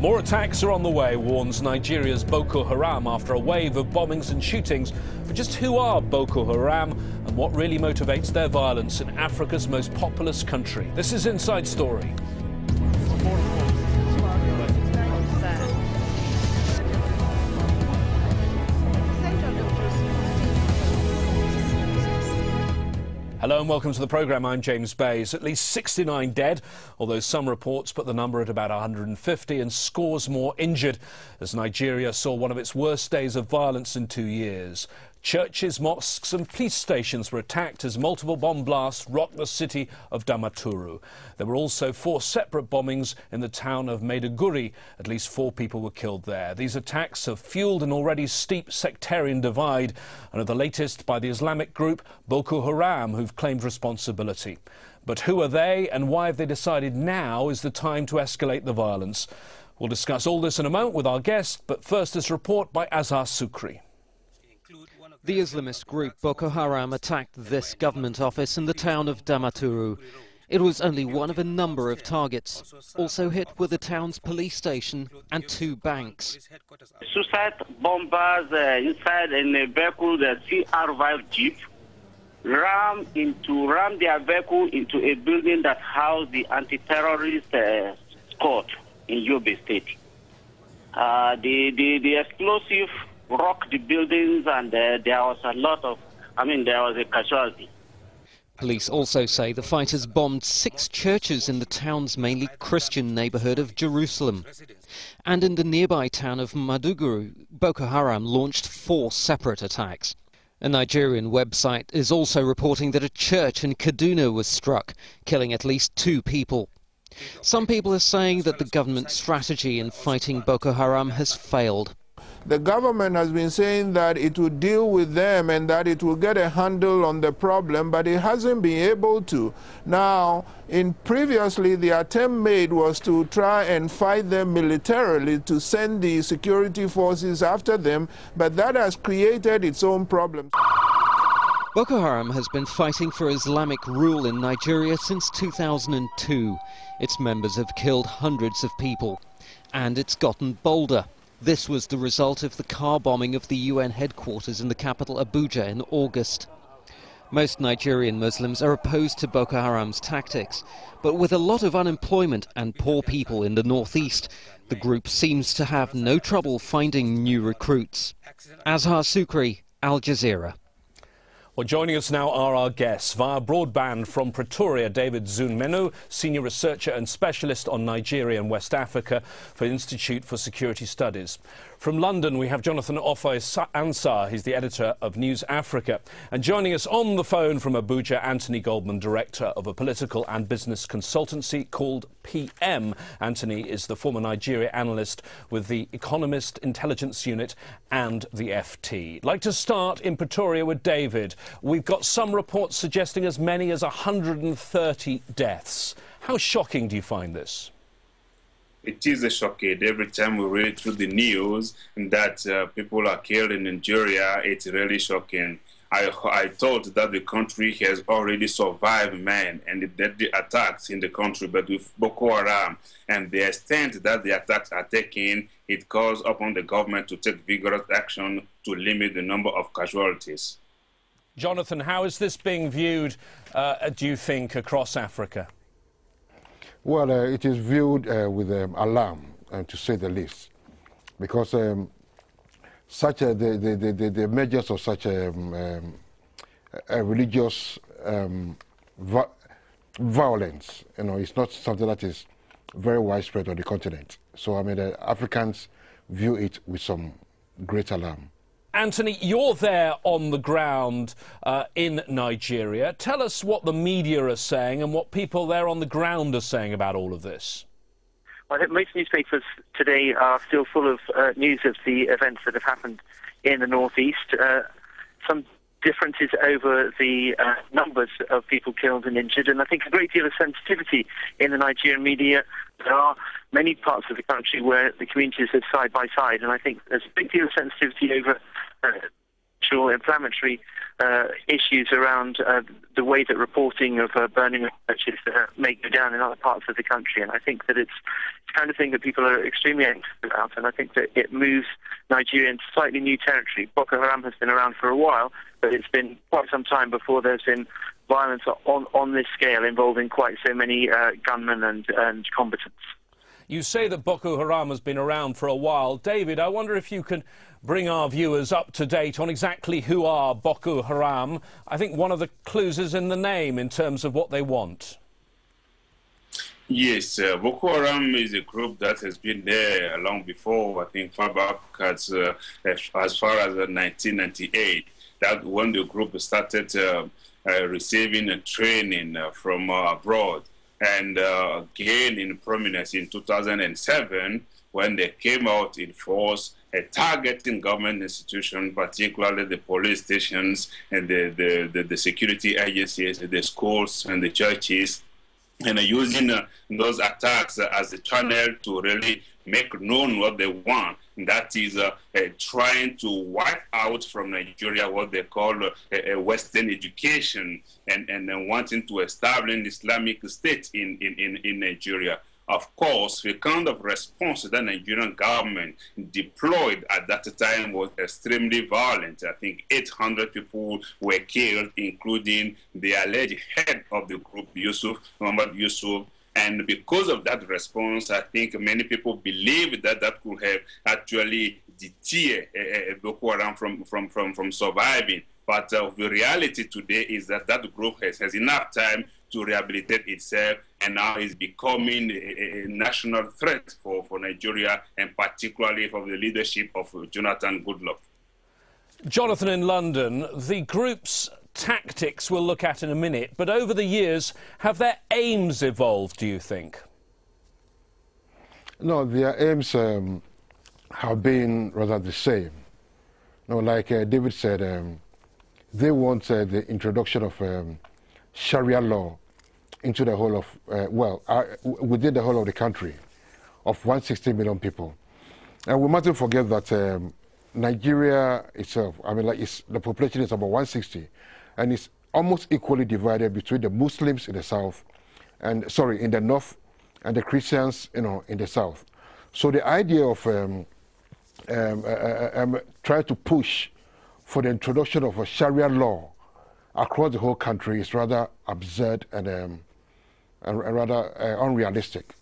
More attacks are on the way, warns Nigeria's Boku Haram after a wave of bombings and shootings. But just who are Boku Haram and what really motivates their violence in Africa's most populous country? This is Inside Story. Hello and welcome to the programme. I'm James Bays. At least 69 dead, although some reports put the number at about 150 and scores more injured as Nigeria saw one of its worst days of violence in 2 years. Churches, mosques and police stations were attacked as multiple bomb blasts rocked the city of Damaturu. There were also 4 separate bombings in the town of Maiduguri. At least 4 people were killed there. These attacks have fuelled an already steep sectarian divide and are the latest by the Islamic group Boku Haram, who've claimed responsibility. But who are they and why have they decided now is the time to escalate the violence? We'll discuss all this in a moment with our guest, but first this report by Azhar Sukri. The Islamist group Boko Haram attacked this government office in the town of Damaturu. It was only one of a number of targets. Also hit were the town's police station and 2 banks. Suicide bombers inside in a vehicle, the CR5 Jeep, rammed their vehicle into a building that housed the anti-terrorist squad in Yobe State. The explosive rocked the buildings and there was a casualty. Police also say the fighters bombed 6 churches in the town's mainly Christian neighborhood of Jerusalem. And in the nearby town of Maiduguri, Boko Haram launched 4 separate attacks. A Nigerian website is also reporting that a church in Kaduna was struck, killing at least 2 people. Some people are saying that the government's strategy in fighting Boko Haram has failed. The government has been saying that it will deal with them and that it will get a handle on the problem, but it hasn't been able to. Now, previously, the attempt made was to try and fight them militarily, to send the security forces after them, but that has created its own problems. Boko Haram has been fighting for Islamic rule in Nigeria since 2002. Its members have killed hundreds of people, and it's gotten bolder. This was the result of the car bombing of the UN headquarters in the capital Abuja in August. Most Nigerian Muslims are opposed to Boko Haram's tactics, but with a lot of unemployment and poor people in the northeast, the group seems to have no trouble finding new recruits. Azhar Sukri, Al Jazeera. Well, joining us now are our guests. Via broadband from Pretoria, David Zunmenu, Senior Researcher and Specialist on Nigeria and West Africa for the Institute for Security Studies. From London, we have Jonathan Ansah. He's the editor of News Africa. And joining us on the phone from Abuja, Anthony Goldman, Director of a political and business consultancy called PM. Anthony is the former Nigeria analyst with the Economist Intelligence Unit and the FT. I'd like to start in Pretoria with David. We've got some reports suggesting as many as 130 deaths. How shocking do you find this? It is a shocking. Every time we read through the news that people are killed in Nigeria, it's really shocking. I thought that the country has already survived man and the deadly attacks in the country, but with Boko Haram and the extent that the attacks are taking, it calls upon the government to take vigorous action to limit the number of casualties. Jonathan, how is this being viewed, do you think, across Africa? Well, it is viewed with alarm, to say the least, because the emergence of such a religious violence, it's not something that is very widespread on the continent. So, the Africans view it with some great alarm. Anthony, you're there on the ground in Nigeria. Tell us what the media are saying and what people there on the ground are saying about all of this. Well, I think most newspapers today are still full of news of the events that have happened in the northeast. Some differences over the numbers of people killed and injured, and I think a great deal of sensitivity in the Nigerian media. There are many parts of the country where the communities live side by side, and I think there's a big deal of sensitivity over actual inflammatory issues around the way that reporting of burning of churches may go down in other parts of the country. And I think that it's the kind of thing that people are extremely anxious about, and I think that it moves Nigeria into slightly new territory. Boko Haram has been around for a while, but it's been quite some time before there's been violence on this scale involving quite so many gunmen and combatants. You say that Boko Haram has been around for a while. David, I wonder if you can bring our viewers up to date on exactly who are Boko Haram. I think one of the clues is in the name in terms of what they want. Yes, Boko Haram is a group that has been there long before, I think far back as far as 1998. That when the group started receiving training from abroad, and gained in prominence in 2007 when they came out in force, targeting government institutions, particularly the police stations and the security agencies, the schools and the churches, and using those attacks as a channel to really make known what they want. That is trying to wipe out from Nigeria what they call a Western education, and wanting to establish an Islamic state in Nigeria. Of course, the kind of response that the Nigerian government deployed at that time was extremely violent. I think 800 people were killed, including the alleged head of the group, Muhammad Yusuf. And because of that response, I think many people believe that that could have actually deterred Boko Haram from surviving. But the reality today is that that group has enough time to rehabilitate itself, and now is becoming a national threat for Nigeria, and particularly for the leadership of Jonathan Goodluck. Jonathan in London, the group's tactics we'll look at in a minute, but over the years, have their aims evolved, do you think? No, their aims have been rather the same. No, like David said, they want the introduction of Sharia law into the whole of, within the whole of the country of 160 million people. And we mustn't forget that Nigeria itself, I mean, like the population is about 160, and it's almost equally divided between the Muslims in the south, and in the north, and the Christians, in the south. So the idea of trying to push for the introduction of a Sharia law across the whole country is rather absurd and rather unrealistic.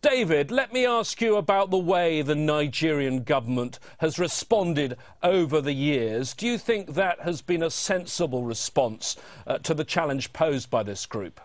David, let me ask you about the way the Nigerian government has responded over the years. Do you think that has been a sensible response to the challenge posed by this group?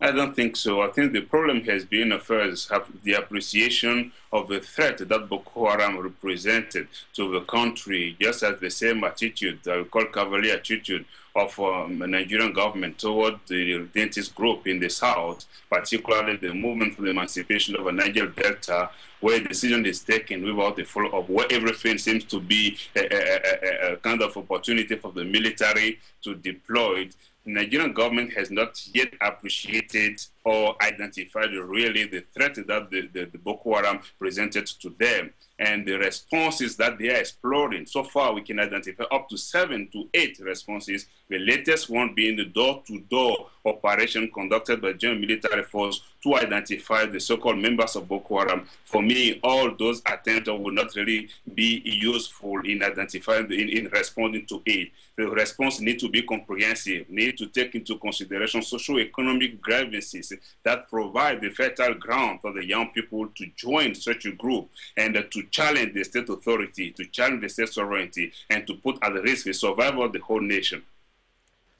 I don't think so. I think the problem has been, first, the appreciation of the threat that Boko Haram represented to the country, just as the same attitude, I would call cavalier attitude, of the Nigerian government toward the dentist group in the south, particularly the movement for the emancipation of the Niger Delta, where a decision is taken without a follow-up, where everything seems to be a kind of opportunity for the military to deploy. The Nigerian government has not yet appreciated or identified really the threat that the Boko Haram presented to them, and the responses that they are exploring. So far, we can identify up to 7 to 8 responses, the latest one being the door-to-door operation conducted by the German military force to identify the so-called members of Boko Haram. For me, all those attempts will not really be useful in identifying, in responding to it. The response needs to be comprehensive, need to take into consideration socio-economic grievances that provide the fertile ground for the young people to join such a group and to challenge the state authority, to challenge the state sovereignty, and to put at risk the survival of the whole nation.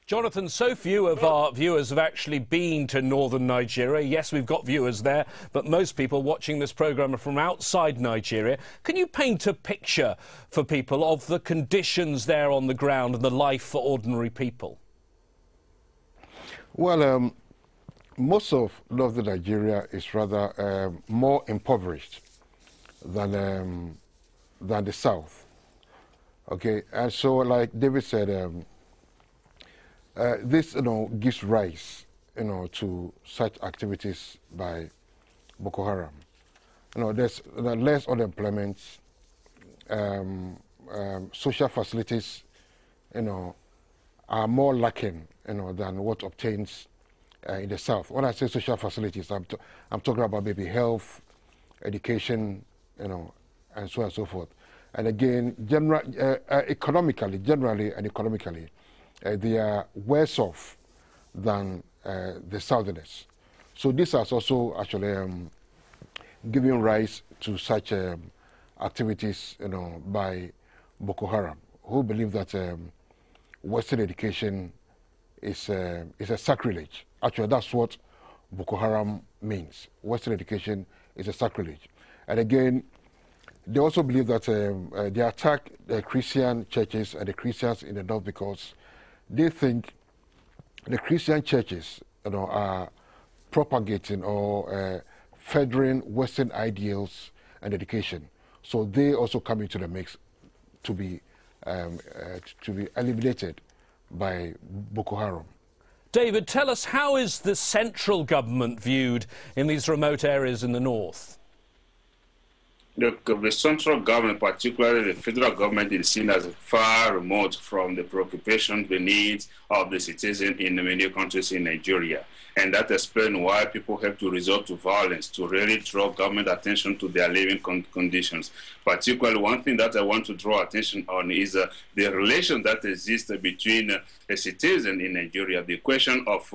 Jonathan, so few of our viewers have actually been to northern Nigeria. Yes, we've got viewers there, but most people watching this programme are from outside Nigeria. Can you paint a picture for people of the conditions there on the ground and the life for ordinary people? Well, most of northern Nigeria is rather more impoverished than the south. Okay, and so like David said, this gives rise to such activities by Boko Haram. There's less unemployment, social facilities, are more lacking, than what obtains in the south. When I say social facilities, I'm talking about maybe health, education, and so on and so forth. And again, generally and economically, they are worse off than the southerners. So this has also actually given rise to such activities, by Boku Haram, who believe that Western education is a sacrilege. Actually, that's what Boku Haram means. Western education is a sacrilege. And again, they also believe that they attack the Christian churches and the Christians in the north because they think the Christian churches, are propagating or furthering Western ideals and education. So they also come into the mix to be eliminated by Boku Haram. David, tell us, how is the central government viewed in these remote areas in the north? The central government, particularly the federal government, is seen as far remote from the preoccupation, the needs of the citizen in many countries in Nigeria. And that explains why people have to resort to violence to really draw government attention to their living conditions. Particularly, one thing that I want to draw attention on is the relation that exists between a citizen in Nigeria. The question of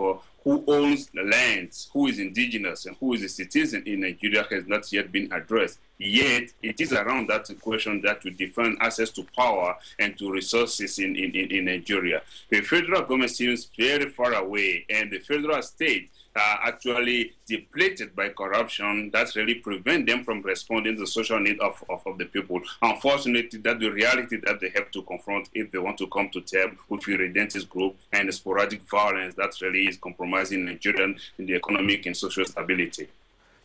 who owns the lands, who is indigenous, and who is a citizen in Nigeria has not yet been addressed. Yet, it is around that question that will define access to power and to resources in Nigeria. The federal government seems very far away, and the federal state are actually depleted by corruption that really prevent them from responding to the social need of the people. Unfortunately, that's the reality that they have to confront if they want to come to terms with the redentist group and the sporadic violence that really is compromising Nigerian in the economic and social stability.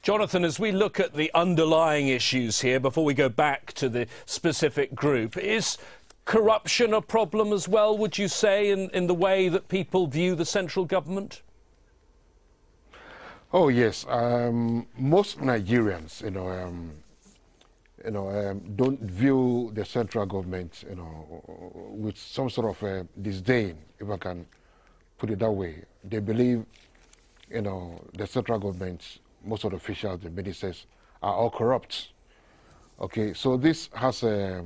Jonathan, as we look at the underlying issues here, before we go back to the specific group, is corruption a problem as well, would you say, in the way that people view the central government? Oh yes, most Nigerians, don't view the central government, with some sort of disdain, if I can put it that way. They believe, the central government, most of the officials, the ministers, are all corrupt. Okay, so this has a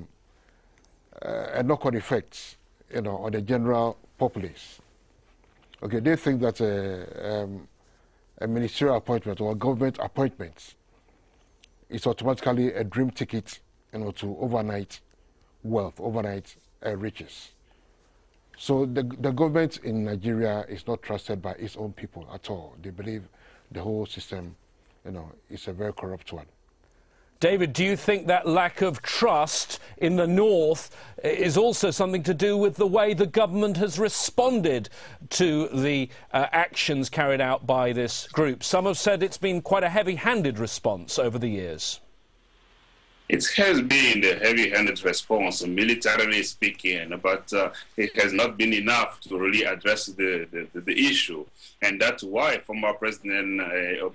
knock-on effect, on the general populace. Okay, they think that a ministerial appointment or a government appointment is automatically a dream ticket, to overnight wealth, overnight riches. So the government in Nigeria is not trusted by its own people at all. They believe the whole system, is a very corrupt one. David, do you think that lack of trust in the north is also something to do with the way the government has responded to the actions carried out by this group? Some have said it's been quite a heavy-handed response over the years. It has been a heavy-handed response, militarily speaking, but it has not been enough to really address the issue. And that's why former President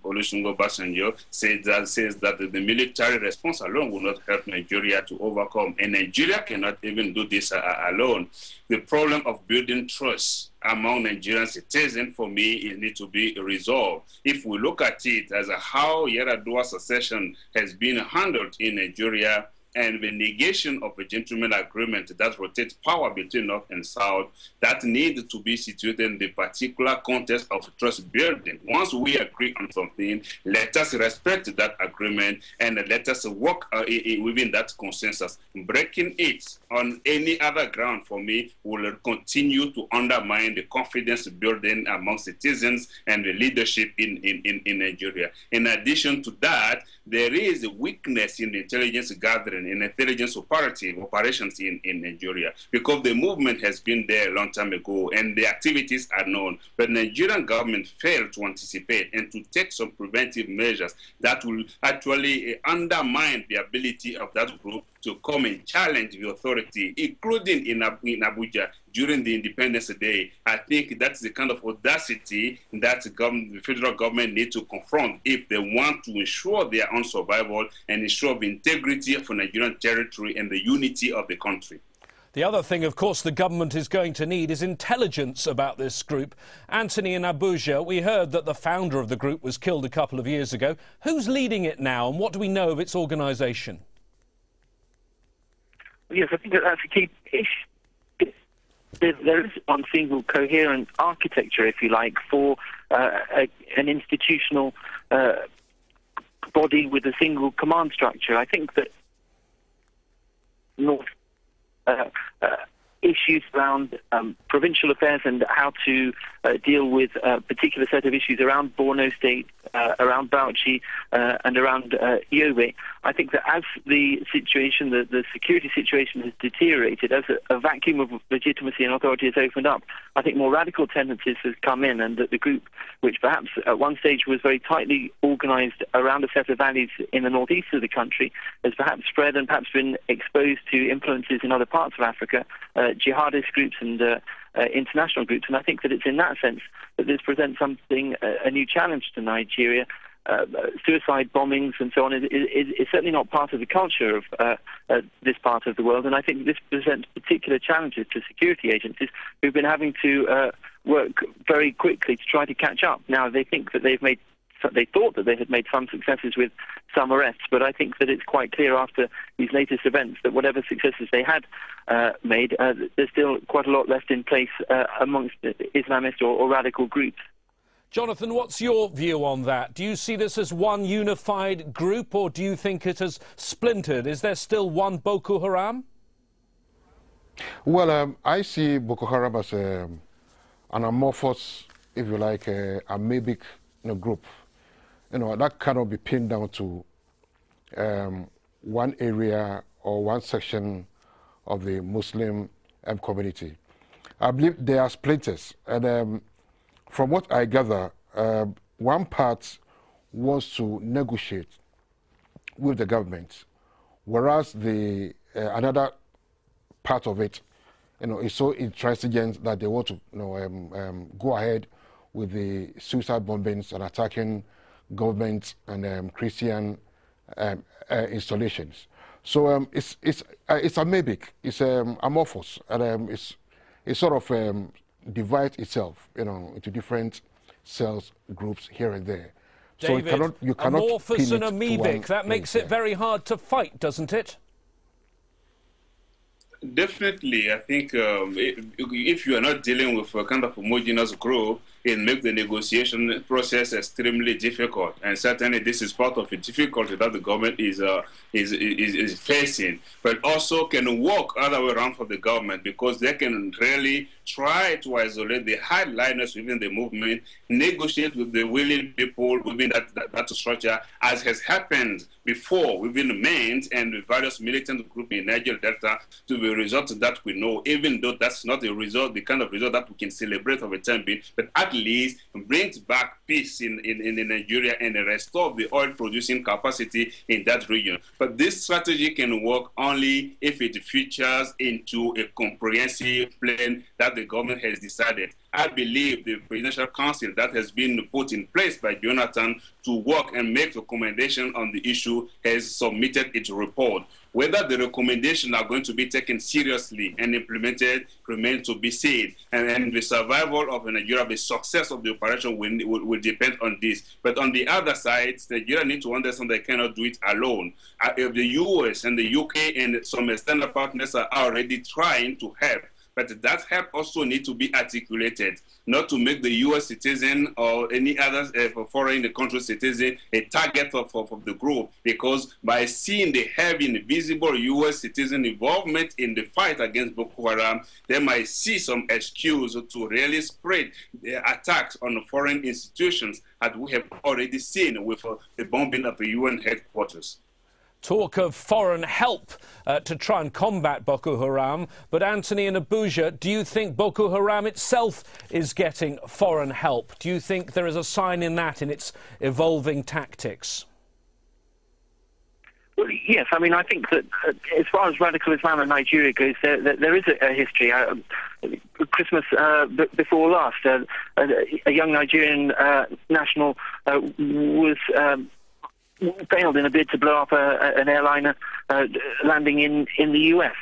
Olusegun Obasanjo says that the military response alone will not help Nigeria to overcome. And Nigeria cannot even do this alone. The problem of building trust among Nigerian citizens, for me, it needs to be resolved. If we look at it as how Yar'Adua succession has been handled in Nigeria, and the negation of a gentleman agreement that rotates power between North and South, that needs to be situated in the particular context of trust building. Once we agree on something, let us respect that agreement and let us work within that consensus. Breaking it on any other ground, for me, will continue to undermine the confidence building among citizens and the leadership in Nigeria. In addition to that, there is a weakness in the intelligence gathering and intelligence operations in Nigeria, because the movement has been there a long time ago and the activities are known. But the Nigerian government failed to anticipate and to take some preventive measures that will actually undermine the ability of that group to come and challenge the authority, including in Abuja. during the Independence Day. I think that's the kind of audacity that the federal government needs to confront if they want to ensure their own survival and ensure the integrity of Nigerian territory and the unity of the country. The other thing, of course, the government is going to need is intelligence about this group. Anthony in Abuja, we heard that the founder of the group was killed a couple of years ago. Who's leading it now, and what do we know of its organisation? Yes, I think that's a key issue. There is one single coherent architecture, if you like, for an institutional body with a single command structure. I think that North issues around provincial affairs and how to deal with a particular set of issues around Borno State, around Bauchi, and around Yobe. I think that as the situation, the security situation has deteriorated, as a vacuum of legitimacy and authority has opened up, I think more radical tendencies have come in, and that the group, which perhaps at one stage was very tightly organised around a set of values in the northeast of the country, has perhaps spread and perhaps been exposed to influences in other parts of Africa, jihadist groups and international groups. And I think that it's in that sense that this presents something, a new challenge to Nigeria. Suicide bombings and so on is certainly not part of the culture of this part of the world, and I think this presents particular challenges to security agencies who've been having to work very quickly to try to catch up. Now, they think that they thought that they had made some successes with some arrests, but I think that it's quite clear after these latest events that whatever successes they had made, there's still quite a lot left in place amongst Islamist or radical groups. Jonathan, what's your view on that? Do you see this as one unified group, or do you think it has splintered? Is there still one Boku Haram? Well, I see Boku Haram as an amorphous, if you like, amoebic group. That cannot be pinned down to one area or one section of the Muslim community. I believe there are splinters, and from what I gather, one part wants to negotiate with the government, whereas the another part of it, is so intransigent that they want to, go ahead with the suicide bombings and attacking government and Christian installations. So it's amoebic, it's amorphous, and it's sort of divides itself, into different cells, groups here and there. David, so you cannot amorphous and pin it amoebic, that makes it very hard to fight, doesn't it? Definitely, I think if you are not dealing with a kind of homogeneous group, it makes the negotiation process extremely difficult. And certainly, this is part of the difficulty that the government is facing. But also can work other way around for the government, because they can really try to isolate the hardliners within the movement, negotiate with the willing people within that structure, as has happened before within the mains and the various militant groups in Niger Delta, to the result that we know, even though that's not a result, the kind of result that we can celebrate for the time being, but at least brings back peace in Nigeria and restore the oil-producing capacity in that region. But this strategy can work only if it features into a comprehensive plan that the government has decided. I believe the Presidential Council that has been put in place by Jonathan to work and make recommendation on the issue has submitted its report. Whether the recommendations are going to be taken seriously and implemented remains to be seen. And the survival of Nigeria, the success of the operation will depend on this. But on the other side, Nigeria needs to understand they cannot do it alone. If the US and the UK and some external partners are already trying to help, but that help also needs to be articulated, not to make the U.S. citizen or any other foreign country citizen a target of the group, because by seeing the heavy and visible U.S. citizen involvement in the fight against Boko Haram, they might see some excuse to really spread the attacks on foreign institutions, as we have already seen with the bombing of the UN headquarters. Talk of foreign help to try and combat Boko Haram. But Anthony in Abuja, do you think Boko Haram itself is getting foreign help? Do you think there is a sign in that in its evolving tactics? Well, yes, I mean, I think that as far as radical Islam in Nigeria goes, there is a history. Christmas before last, a young Nigerian national was failed in a bid to blow up an airliner landing in the US.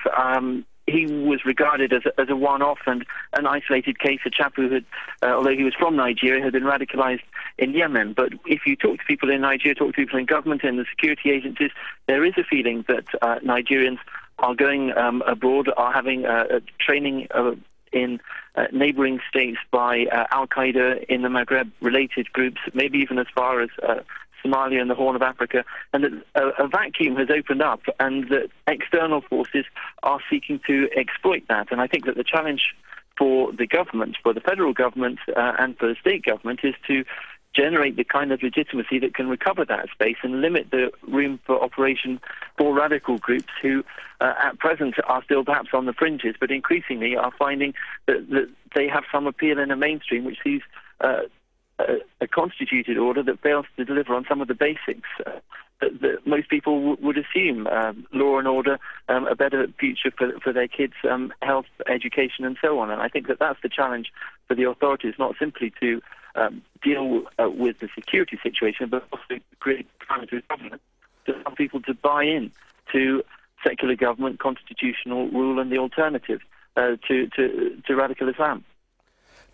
He was regarded as a one-off and an isolated case, a chap who had, although he was from Nigeria, had been radicalized in Yemen. But if you talk to people in Nigeria, talk to people in government and the security agencies, there is a feeling that Nigerians are going abroad, are having training in neighboring states by Al-Qaeda in the Maghreb-related groups, maybe even as far as Somalia and the Horn of Africa, and that a vacuum has opened up and that external forces are seeking to exploit that. And I think that the challenge for the government, for the federal government and for the state government, is to generate the kind of legitimacy that can recover that space and limit the room for operation for radical groups who at present are still perhaps on the fringes, but increasingly are finding that they have some appeal in a mainstream which sees a constituted order that fails to deliver on some of the basics that most people would assume: law and order, a better future for their kids, health, education, and so on. And I think that that's the challenge for the authorities, not simply to deal with the security situation, but also to create parameters of government to allow people to buy in to secular government, constitutional rule, and the alternative to radical Islam.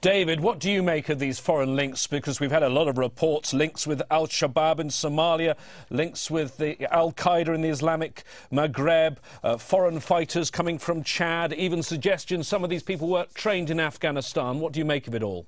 David, what do you make of these foreign links? Because we've had a lot of reports, links with Al-Shabaab in Somalia, links with the Al-Qaeda in the Islamic Maghreb, foreign fighters coming from Chad, even suggestions some of these people were trained in Afghanistan. What do you make of it all?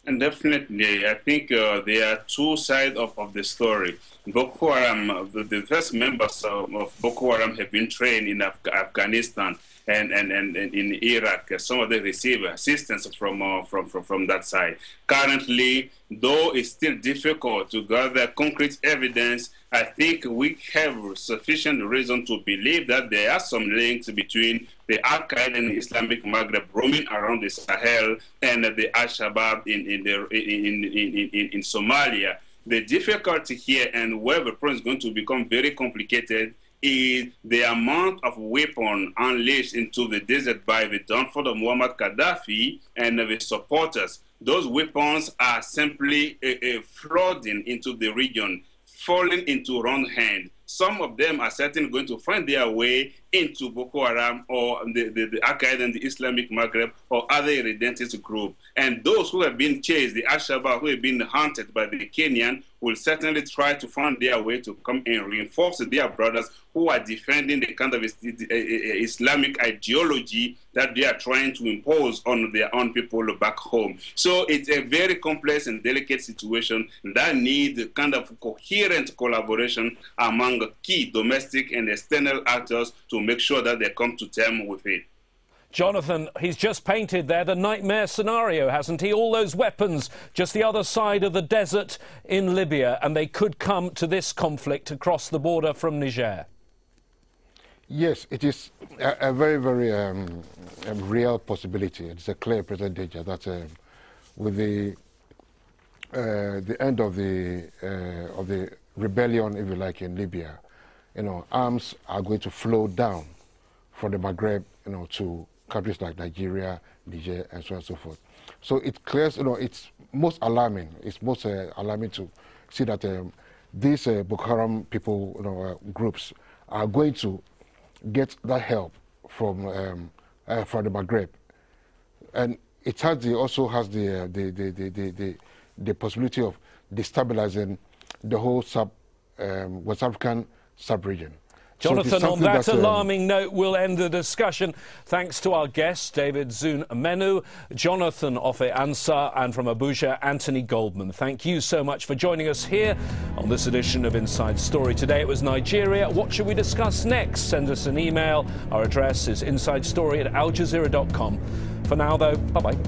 And definitely, I think there are two sides of the story. Boku Haram, the first members of Boku Haram have been trained in Afghanistan and in Iraq. Some of them receive assistance from that side. Currently, though it's still difficult to gather concrete evidence, I think we have sufficient reason to believe that there are some links between the Al-Qaeda and the Islamic Maghreb roaming around the Sahel and the Al-Shabaab in Somalia. The difficulty here, and where the problem is going to become very complicated, is the amount of weapons unleashed into the desert by the downfall of Muammar Gaddafi and the supporters. Those weapons are simply flooding into the region, falling into wrong hands. Some of them are certainly going to find their way into Boko Haram or the Al-Qaeda and the Islamic Maghreb or other redentist group. And those who have been chased, the Al-Shabaab who have been hunted by the Kenyan, will certainly try to find their way to come and reinforce their brothers who are defending the kind of Islamic ideology that they are trying to impose on their own people back home. So it's a very complex and delicate situation that needs kind of coherent collaboration among key domestic and external actors to make sure that they come to terms with it. Jonathan, he's just painted there the nightmare scenario, hasn't he? All those weapons just the other side of the desert in Libya, and they could come to this conflict across the border from Niger. Yes, it is a very, very real possibility. It's a clear present danger that with the end of the rebellion, if you like, in Libya, arms are going to flow down from the Maghreb, to countries like Nigeria, Niger, and so on and so forth. So it clears, it's most alarming. It's most alarming to see that these Boko Haram people, groups, are going to get that help from the Maghreb, and it has also has the possibility of destabilizing the whole West African sub-region. Jonathan, on that alarming note, we'll end the discussion. Thanks to our guests, David Zun-Menu, Jonathan Ofe-Ansah, and from Abuja, Anthony Goldman. Thank you so much for joining us here on this edition of Inside Story. Today it was Nigeria. What should we discuss next? Send us an email. Our address is insidestory@aljazeera.com. For now, though, bye-bye.